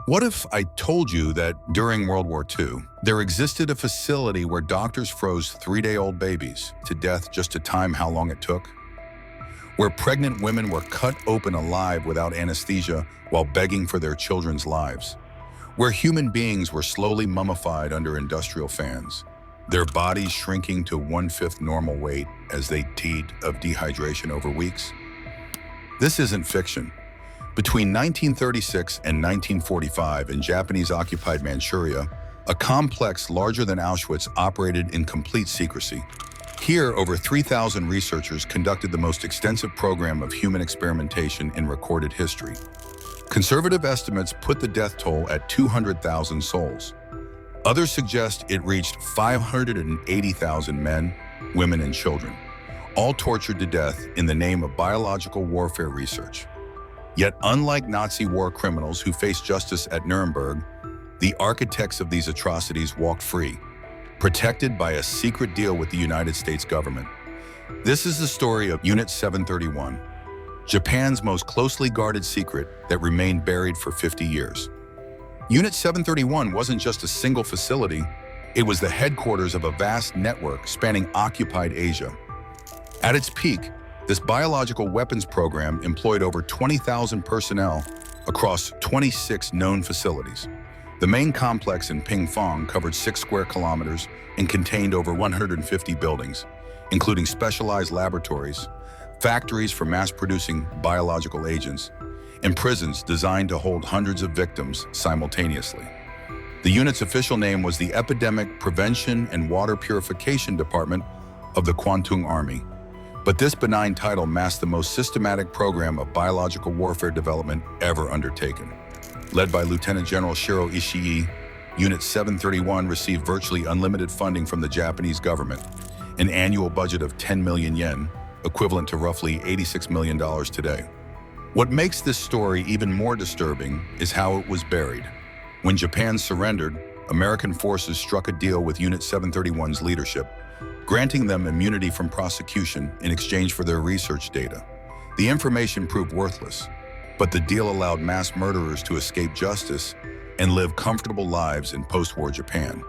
What if I told you that during World War II, there existed a facility where doctors froze 3-day-old babies to death just to time how long it took? Where pregnant women were cut open alive without anesthesia while begging for their children's lives? Where human beings were slowly mummified under industrial fans, their bodies shrinking to 1/5 normal weight as they died of dehydration over weeks? This isn't fiction. Between 1936 and 1945 in Japanese-occupied Manchuria, a complex larger than Auschwitz operated in complete secrecy. Here, over 3,000 researchers conducted the most extensive program of human experimentation in recorded history. Conservative estimates put the death toll at 200,000 souls. Others suggest it reached 580,000 men, women, and children, all tortured to death in the name of biological warfare research. Yet, unlike Nazi war criminals who faced justice at Nuremberg, the architects of these atrocities walked free, protected by a secret deal with the United States government. This is the story of Unit 731, Japan's most closely guarded secret that remained buried for 50 years. Unit 731 wasn't just a single facility, it was the headquarters of a vast network spanning occupied Asia. At its peak, this biological weapons program employed over 20,000 personnel across 26 known facilities. The main complex in Pingfang covered 6 square kilometers and contained over 150 buildings, including specialized laboratories, factories for mass-producing biological agents, and prisons designed to hold hundreds of victims simultaneously. The unit's official name was the Epidemic Prevention and Water Purification Department of the Kwantung Army. But this benign title masked the most systematic program of biological warfare development ever undertaken. Led by Lieutenant General Shiro Ishii, Unit 731 received virtually unlimited funding from the Japanese government, an annual budget of 10 million yen, equivalent to roughly $86 million today. What makes this story even more disturbing is how it was buried. When Japan surrendered, American forces struck a deal with Unit 731's leadership, granting them immunity from prosecution in exchange for their research data. The information proved worthless, but the deal allowed mass murderers to escape justice and live comfortable lives in post-war Japan.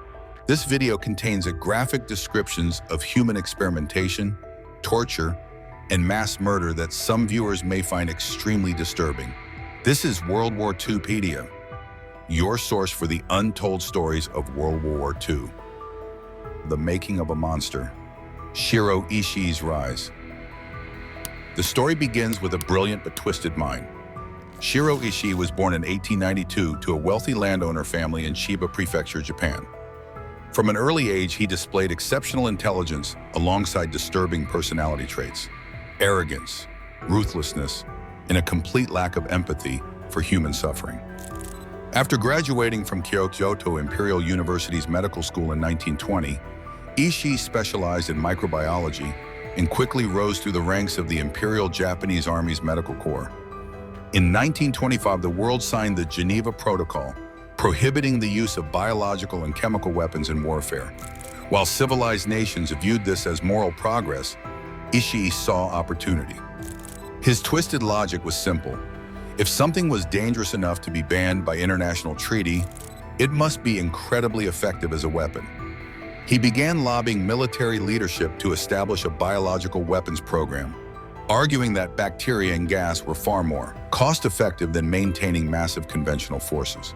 This video contains graphic descriptions of human experimentation, torture, and mass murder that some viewers may find extremely disturbing. This is World War IIpedia, your source for the untold stories of World War II. The Making of a Monster, Shiro Ishii's Rise. The story begins with a brilliant but twisted mind. Shiro Ishii was born in 1892 to a wealthy landowner family in Chiba Prefecture, Japan. From an early age, he displayed exceptional intelligence alongside disturbing personality traits, arrogance, ruthlessness, and a complete lack of empathy for human suffering. After graduating from Kyoto Imperial University's medical school in 1920, Ishii specialized in microbiology and quickly rose through the ranks of the Imperial Japanese Army's Medical Corps. In 1925, the world signed the Geneva Protocol, prohibiting the use of biological and chemical weapons in warfare. While civilized nations viewed this as moral progress, Ishii saw opportunity. His twisted logic was simple. If something was dangerous enough to be banned by international treaty, it must be incredibly effective as a weapon. He began lobbying military leadership to establish a biological weapons program, arguing that bacteria and gas were far more cost-effective than maintaining massive conventional forces.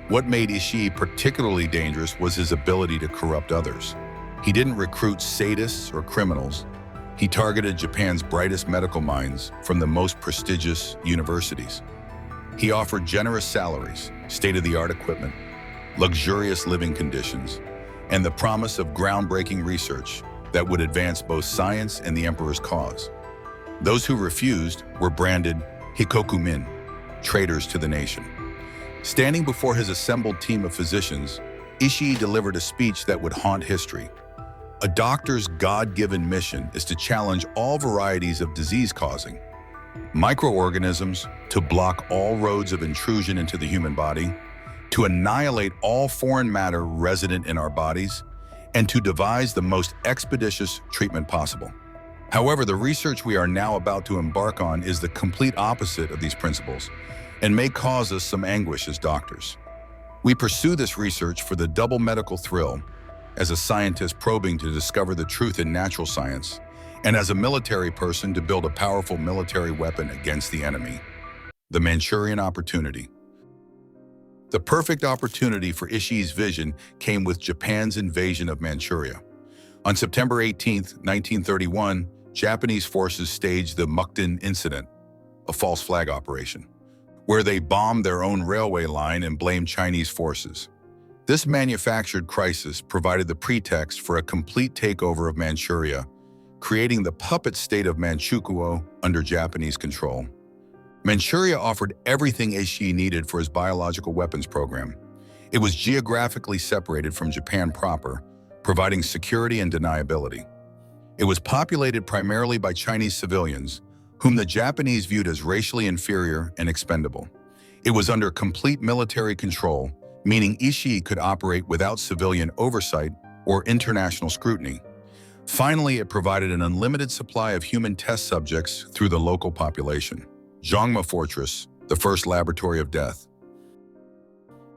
What made Ishii particularly dangerous was his ability to corrupt others. He didn't recruit sadists or criminals. He targeted Japan's brightest medical minds from the most prestigious universities. He offered generous salaries, state-of-the-art equipment, luxurious living conditions, and the promise of groundbreaking research that would advance both science and the emperor's cause. Those who refused were branded hikokumin, traitors to the nation. Standing before his assembled team of physicians, Ishii delivered a speech that would haunt history. A doctor's God-given mission is to challenge all varieties of disease-causing microorganisms, to block all roads of intrusion into the human body, to annihilate all foreign matter resident in our bodies, and to devise the most expeditious treatment possible. However, the research we are now about to embark on is the complete opposite of these principles. and may cause us some anguish as doctors. We pursue this research for the double medical thrill, as a scientist probing to discover the truth in natural science, and as a military person to build a powerful military weapon against the enemy. The Manchurian opportunity. The perfect opportunity for Ishii's vision came with Japan's invasion of Manchuria. On September 18, 1931, Japanese forces staged the Mukden Incident, a false flag operation, where they bombed their own railway line and blamed Chinese forces. This manufactured crisis provided the pretext for a complete takeover of Manchuria, creating the puppet state of Manchukuo under Japanese control. Manchuria offered everything Ishii needed for his biological weapons program. It was geographically separated from Japan proper, providing security and deniability. It was populated primarily by Chinese civilians, whom the Japanese viewed as racially inferior and expendable. It was under complete military control, meaning Ishii could operate without civilian oversight or international scrutiny. Finally, it provided an unlimited supply of human test subjects through the local population. Zhongma Fortress, the first laboratory of death.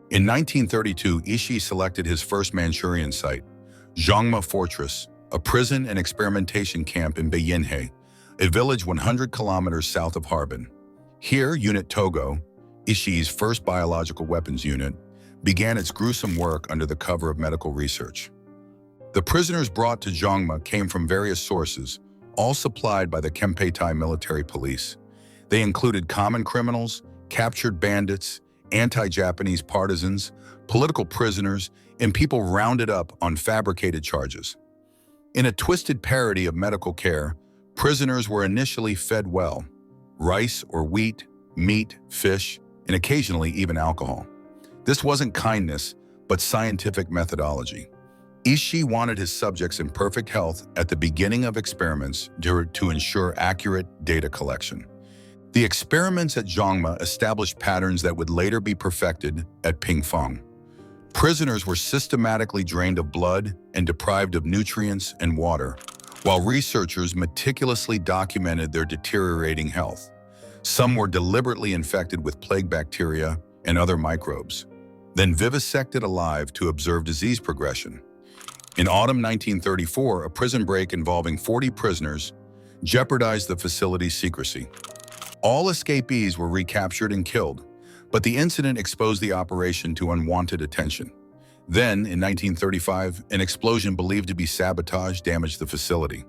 In 1932, Ishii selected his first Manchurian site, Zhongma Fortress, a prison and experimentation camp in Bayinhe, a village 100 kilometers south of Harbin. Here, Unit Togo, Ishii's first biological weapons unit, began its gruesome work under the cover of medical research. The prisoners brought to Zhongma came from various sources, all supplied by the Kempeitai military police. They included common criminals, captured bandits, anti-Japanese partisans, political prisoners, and people rounded up on fabricated charges. In a twisted parody of medical care, prisoners were initially fed well: rice or wheat, meat, fish, and occasionally even alcohol. This wasn't kindness, but scientific methodology. Ishii wanted his subjects in perfect health at the beginning of experiments to ensure accurate data collection. The experiments at Zhongma established patterns that would later be perfected at Pingfang. Prisoners were systematically drained of blood and deprived of nutrients and water, while researchers meticulously documented their deteriorating health. Some were deliberately infected with plague bacteria and other microbes, then vivisected alive to observe disease progression. In autumn 1934, a prison break involving 40 prisoners jeopardized the facility's secrecy. All escapees were recaptured and killed, but the incident exposed the operation to unwanted attention. Then, in 1935, an explosion believed to be sabotage damaged the facility.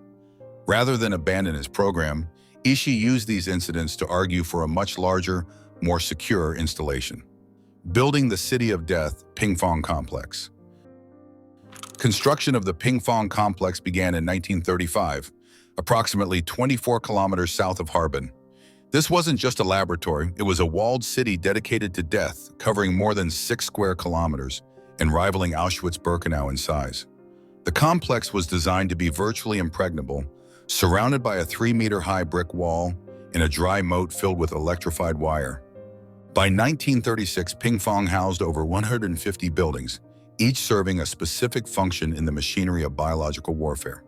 Rather than abandon his program, Ishii used these incidents to argue for a much larger, more secure installation. Building the City of Death, Pingfang Complex. Construction of the Pingfang Complex began in 1935, approximately 24 kilometers south of Harbin. This wasn't just a laboratory, it was a walled city dedicated to death, covering more than 6 square kilometers and rivaling Auschwitz-Birkenau in size. The complex was designed to be virtually impregnable, surrounded by a 3-meter-high brick wall and a dry moat filled with electrified wire. By 1936, Pingfang housed over 150 buildings, each serving a specific function in the machinery of biological warfare.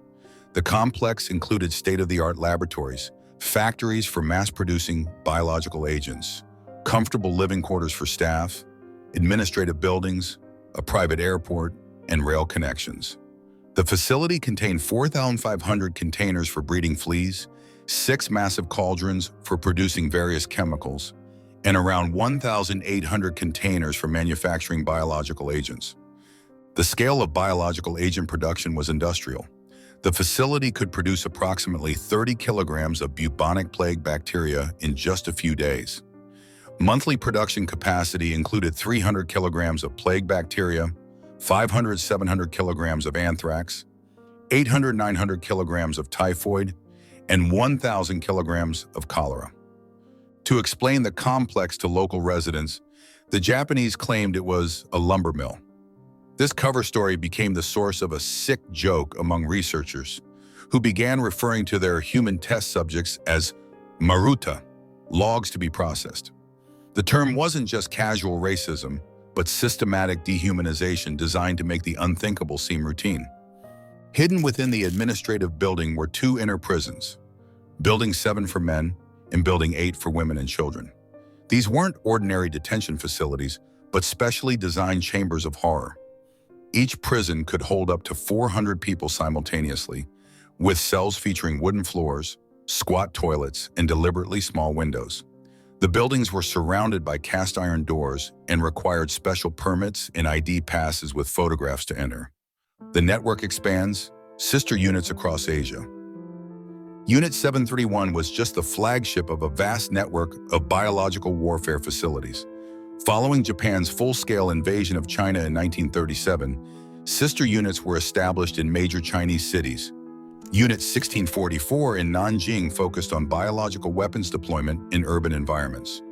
The complex included state-of-the-art laboratories, factories for mass-producing biological agents, comfortable living quarters for staff, administrative buildings, a private airport, and rail connections. The facility contained 4,500 containers for breeding fleas, 6 massive cauldrons for producing various chemicals, and around 1,800 containers for manufacturing biological agents. The scale of biological agent production was industrial. The facility could produce approximately 30 kilograms of bubonic plague bacteria in just a few days. Monthly production capacity included 300 kilograms of plague bacteria, 500-700 kilograms of anthrax, 800-900 kilograms of typhoid, and 1,000 kilograms of cholera. To explain the complex to local residents, the Japanese claimed it was a lumber mill. This cover story became the source of a sick joke among researchers, who began referring to their human test subjects as maruta, logs to be processed. The term wasn't just casual racism, but systematic dehumanization designed to make the unthinkable seem routine. Hidden within the administrative building were 2 inner prisons, Building 7 for men and Building 8 for women and children. These weren't ordinary detention facilities, but specially designed chambers of horror. Each prison could hold up to 400 people simultaneously, with cells featuring wooden floors, squat toilets, and deliberately small windows. The buildings were surrounded by cast iron doors and required special permits and ID passes with photographs to enter. The network expands, sister units across Asia. Unit 731 was just the flagship of a vast network of biological warfare facilities. Following Japan's full-scale invasion of China in 1937, sister units were established in major Chinese cities. Unit 1644 in Nanjing focused on biological weapons deployment in urban environments.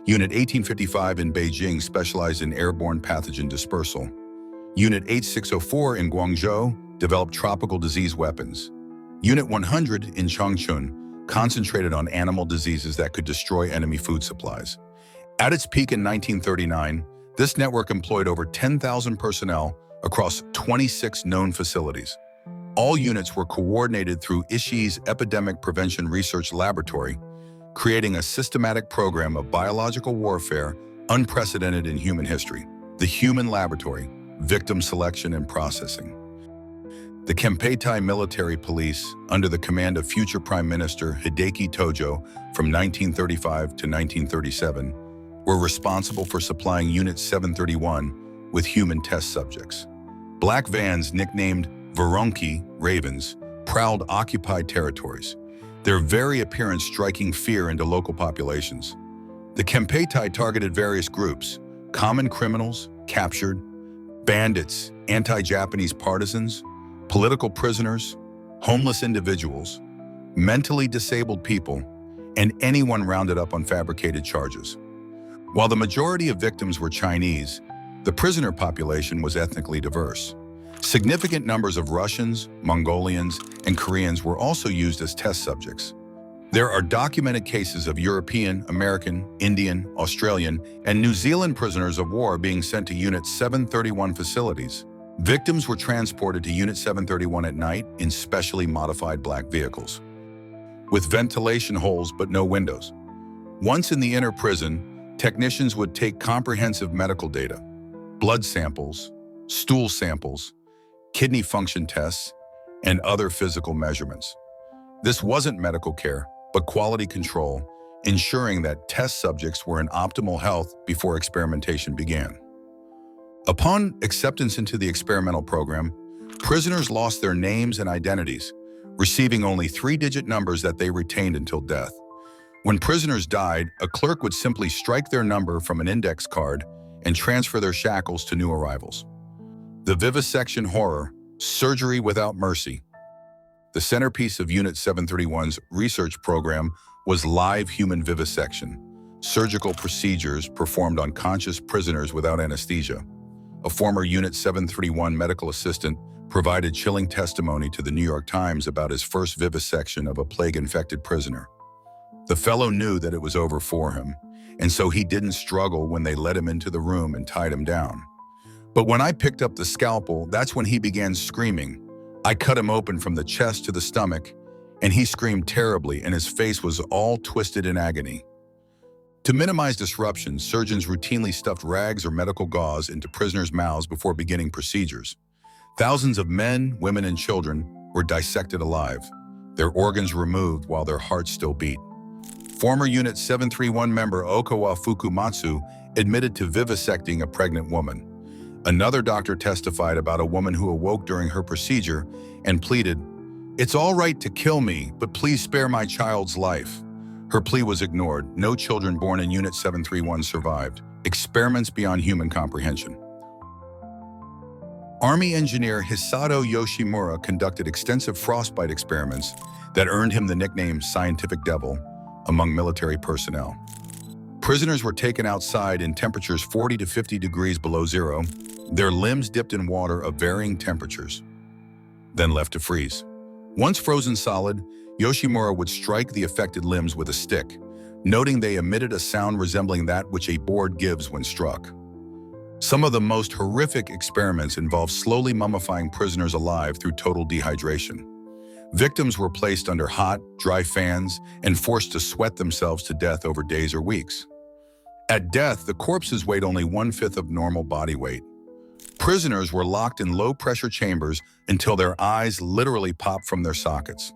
Unit 1855 in Beijing specialized in airborne pathogen dispersal. Unit 8604 in Guangzhou developed tropical disease weapons. Unit 100 in Changchun concentrated on animal diseases that could destroy enemy food supplies. At its peak in 1939, this network employed over 10,000 personnel across 26 known facilities. All units were coordinated through Ishii's Epidemic Prevention Research Laboratory, creating a systematic program of biological warfare unprecedented in human history. The Human Laboratory, Victim Selection and Processing. The Kempeitai Military Police, under the command of future Prime Minister Hideki Tojo from 1935 to 1937, were responsible for supplying Unit 731 with human test subjects. Black vans nicknamed Voronki, ravens, prowled occupied territories, their very appearance striking fear into local populations. The Kempeitai targeted various groups: common criminals, captured, bandits, anti-Japanese partisans, political prisoners, homeless individuals, mentally disabled people, and anyone rounded up on fabricated charges. While the majority of victims were Chinese, the prisoner population was ethnically diverse. Significant numbers of Russians, Mongolians, and Koreans were also used as test subjects. There are documented cases of European, American, Indian, Australian, and New Zealand prisoners of war being sent to Unit 731 facilities. Victims were transported to Unit 731 at night in specially modified black vehicles, with ventilation holes but no windows. Once in the inner prison, technicians would take comprehensive medical data, blood samples, stool samples, kidney function tests, and other physical measurements. This wasn't medical care, but quality control, ensuring that test subjects were in optimal health before experimentation began. Upon acceptance into the experimental program, prisoners lost their names and identities, receiving only 3-digit numbers that they retained until death. When prisoners died, a clerk would simply strike their number from an index card and transfer their shackles to new arrivals. The Vivisection horror, surgery without mercy. The centerpiece of Unit 731's research program was live human vivisection, surgical procedures performed on conscious prisoners without anesthesia. A former Unit 731 medical assistant provided chilling testimony to the New York Times about his first vivisection of a plague-infected prisoner. The fellow knew that it was over for him, and so he didn't struggle when they led him into the room and tied him down. But when I picked up the scalpel, that's when he began screaming. I cut him open from the chest to the stomach, and he screamed terribly, and his face was all twisted in agony. To minimize disruption, surgeons routinely stuffed rags or medical gauze into prisoners' mouths before beginning procedures. Thousands of men, women, and children were dissected alive, their organs removed while their hearts still beat. Former Unit 731 member Okawa Fukumatsu admitted to vivisecting a pregnant woman. Another doctor testified about a woman who awoke during her procedure and pleaded, "It's all right to kill me, but please spare my child's life." Her plea was ignored. No children born in Unit 731 survived. Experiments beyond human comprehension. Army engineer Hisato Yoshimura conducted extensive frostbite experiments that earned him the nickname Scientific Devil among military personnel. Prisoners were taken outside in temperatures 40 to 50 degrees below zero, their limbs dipped in water of varying temperatures, then left to freeze. Once frozen solid, Yoshimura would strike the affected limbs with a stick, noting they emitted a sound resembling that which a board gives when struck. Some of the most horrific experiments involved slowly mummifying prisoners alive through total dehydration. Victims were placed under hot, dry fans and forced to sweat themselves to death over days or weeks. At death, the corpses weighed only 1/5 of normal body weight. Prisoners were locked in low-pressure chambers until their eyes literally popped from their sockets.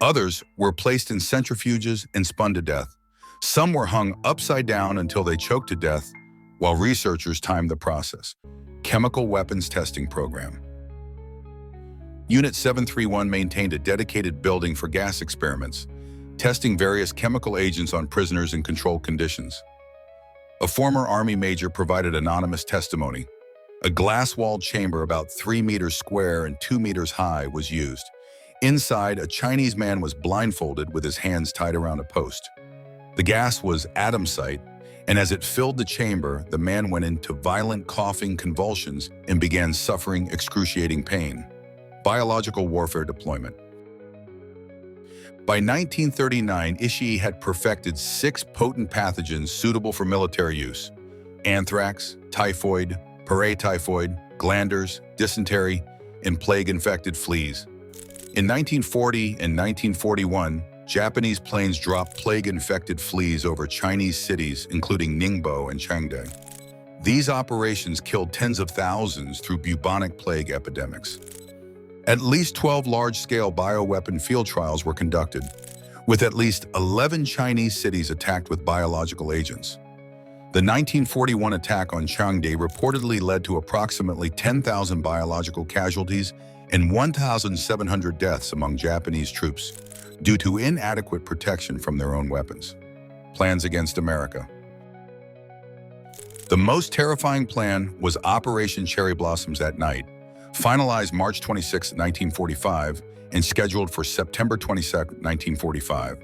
Others were placed in centrifuges and spun to death. Some were hung upside down until they choked to death, while researchers timed the process. Chemical Weapons Testing Program. Unit 731 maintained a dedicated building for gas experiments, testing various chemical agents on prisoners in controlled conditions. A former Army major provided anonymous testimony. A glass-walled chamber about 3 meters square and 2 meters high was used. Inside, a Chinese man was blindfolded with his hands tied around a post. The gas was atomsite, and as it filled the chamber, the man went into violent coughing convulsions and began suffering excruciating pain. Biological warfare deployment. By 1939, Ishii had perfected 6 potent pathogens suitable for military use: anthrax, typhoid, paratyphoid, glanders, dysentery, and plague-infected fleas. In 1940 and 1941, Japanese planes dropped plague-infected fleas over Chinese cities, including Ningbo and Chengde. These operations killed tens of thousands through bubonic plague epidemics. At least 12 large-scale bioweapon field trials were conducted, with at least 11 Chinese cities attacked with biological agents. The 1941 attack on Chengde reportedly led to approximately 10,000 biological casualties and 1,700 deaths among Japanese troops due to inadequate protection from their own weapons. Plans against America. The most terrifying plan was Operation Cherry Blossoms at Night, finalized March 26, 1945, and scheduled for September 22, 1945.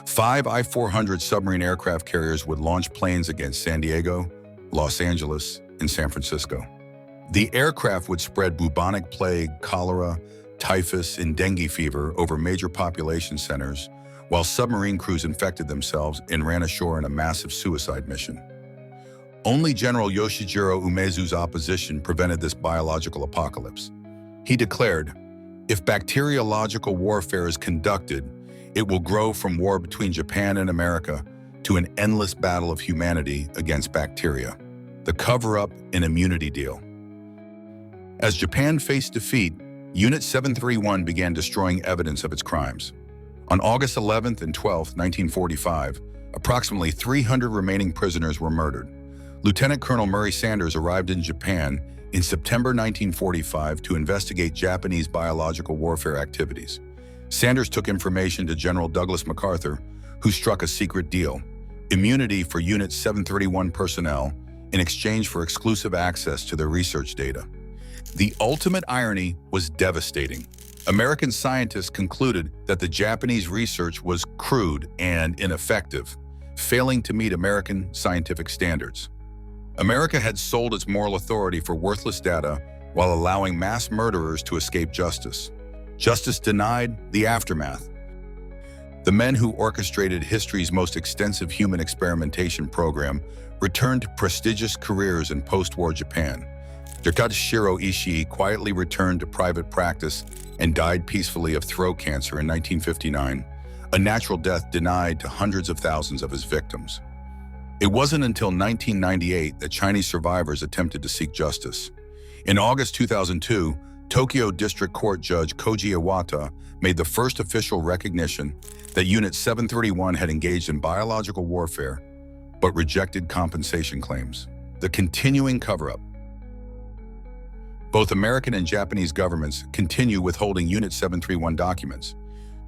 5 I-400 submarine aircraft carriers would launch planes against San Diego, Los Angeles, and San Francisco. The aircraft would spread bubonic plague, cholera, typhus, and dengue fever over major population centers, while submarine crews infected themselves and ran ashore in a massive suicide mission. Only General Yoshijiro Umezu's opposition prevented this biological apocalypse. He declared, "If bacteriological warfare is conducted, it will grow from war between Japan and America to an endless battle of humanity against bacteria, the cover-up and immunity deal." As Japan faced defeat, Unit 731 began destroying evidence of its crimes. On August 11th and 12th, 1945, approximately 300 remaining prisoners were murdered. Lieutenant Colonel Murray Sanders arrived in Japan in September 1945 to investigate Japanese biological warfare activities. Sanders took information to General Douglas MacArthur, who struck a secret deal: immunity for Unit 731 personnel in exchange for exclusive access to their research data. The ultimate irony was devastating. American scientists concluded that the Japanese research was crude and ineffective, failing to meet American scientific standards. America had sold its moral authority for worthless data while allowing mass murderers to escape justice. Justice denied, the aftermath. The men who orchestrated history's most extensive human experimentation program returned to prestigious careers in post-war Japan. Dr. Shiro Ishii quietly returned to private practice and died peacefully of throat cancer in 1959, a natural death denied to hundreds of thousands of his victims. It wasn't until 1998 that Chinese survivors attempted to seek justice. In August 2002, Tokyo District Court Judge Koji Iwata made the first official recognition that Unit 731 had engaged in biological warfare, but rejected compensation claims. The continuing cover-up. Both American and Japanese governments continue withholding Unit 731 documents.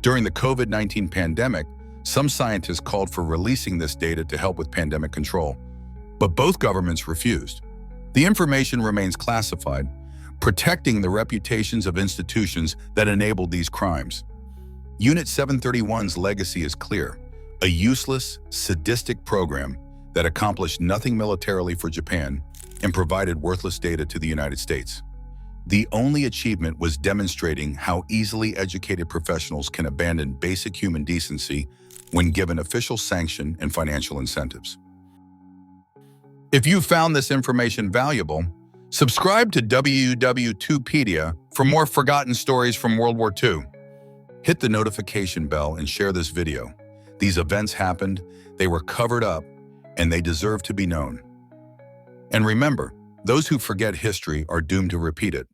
During the COVID-19 pandemic, some scientists called for releasing this data to help with pandemic control, but both governments refused. The information remains classified, protecting the reputations of institutions that enabled these crimes. Unit 731's legacy is clear: a useless, sadistic program that accomplished nothing militarily for Japan and provided worthless data to the United States. The only achievement was demonstrating how easily educated professionals can abandon basic human decency when given official sanction and financial incentives. If you found this information valuable, subscribe to WW2pedia for more forgotten stories from World War II. Hit the notification bell and share this video. These events happened, they were covered up, and they deserve to be known. And remember, those who forget history are doomed to repeat it.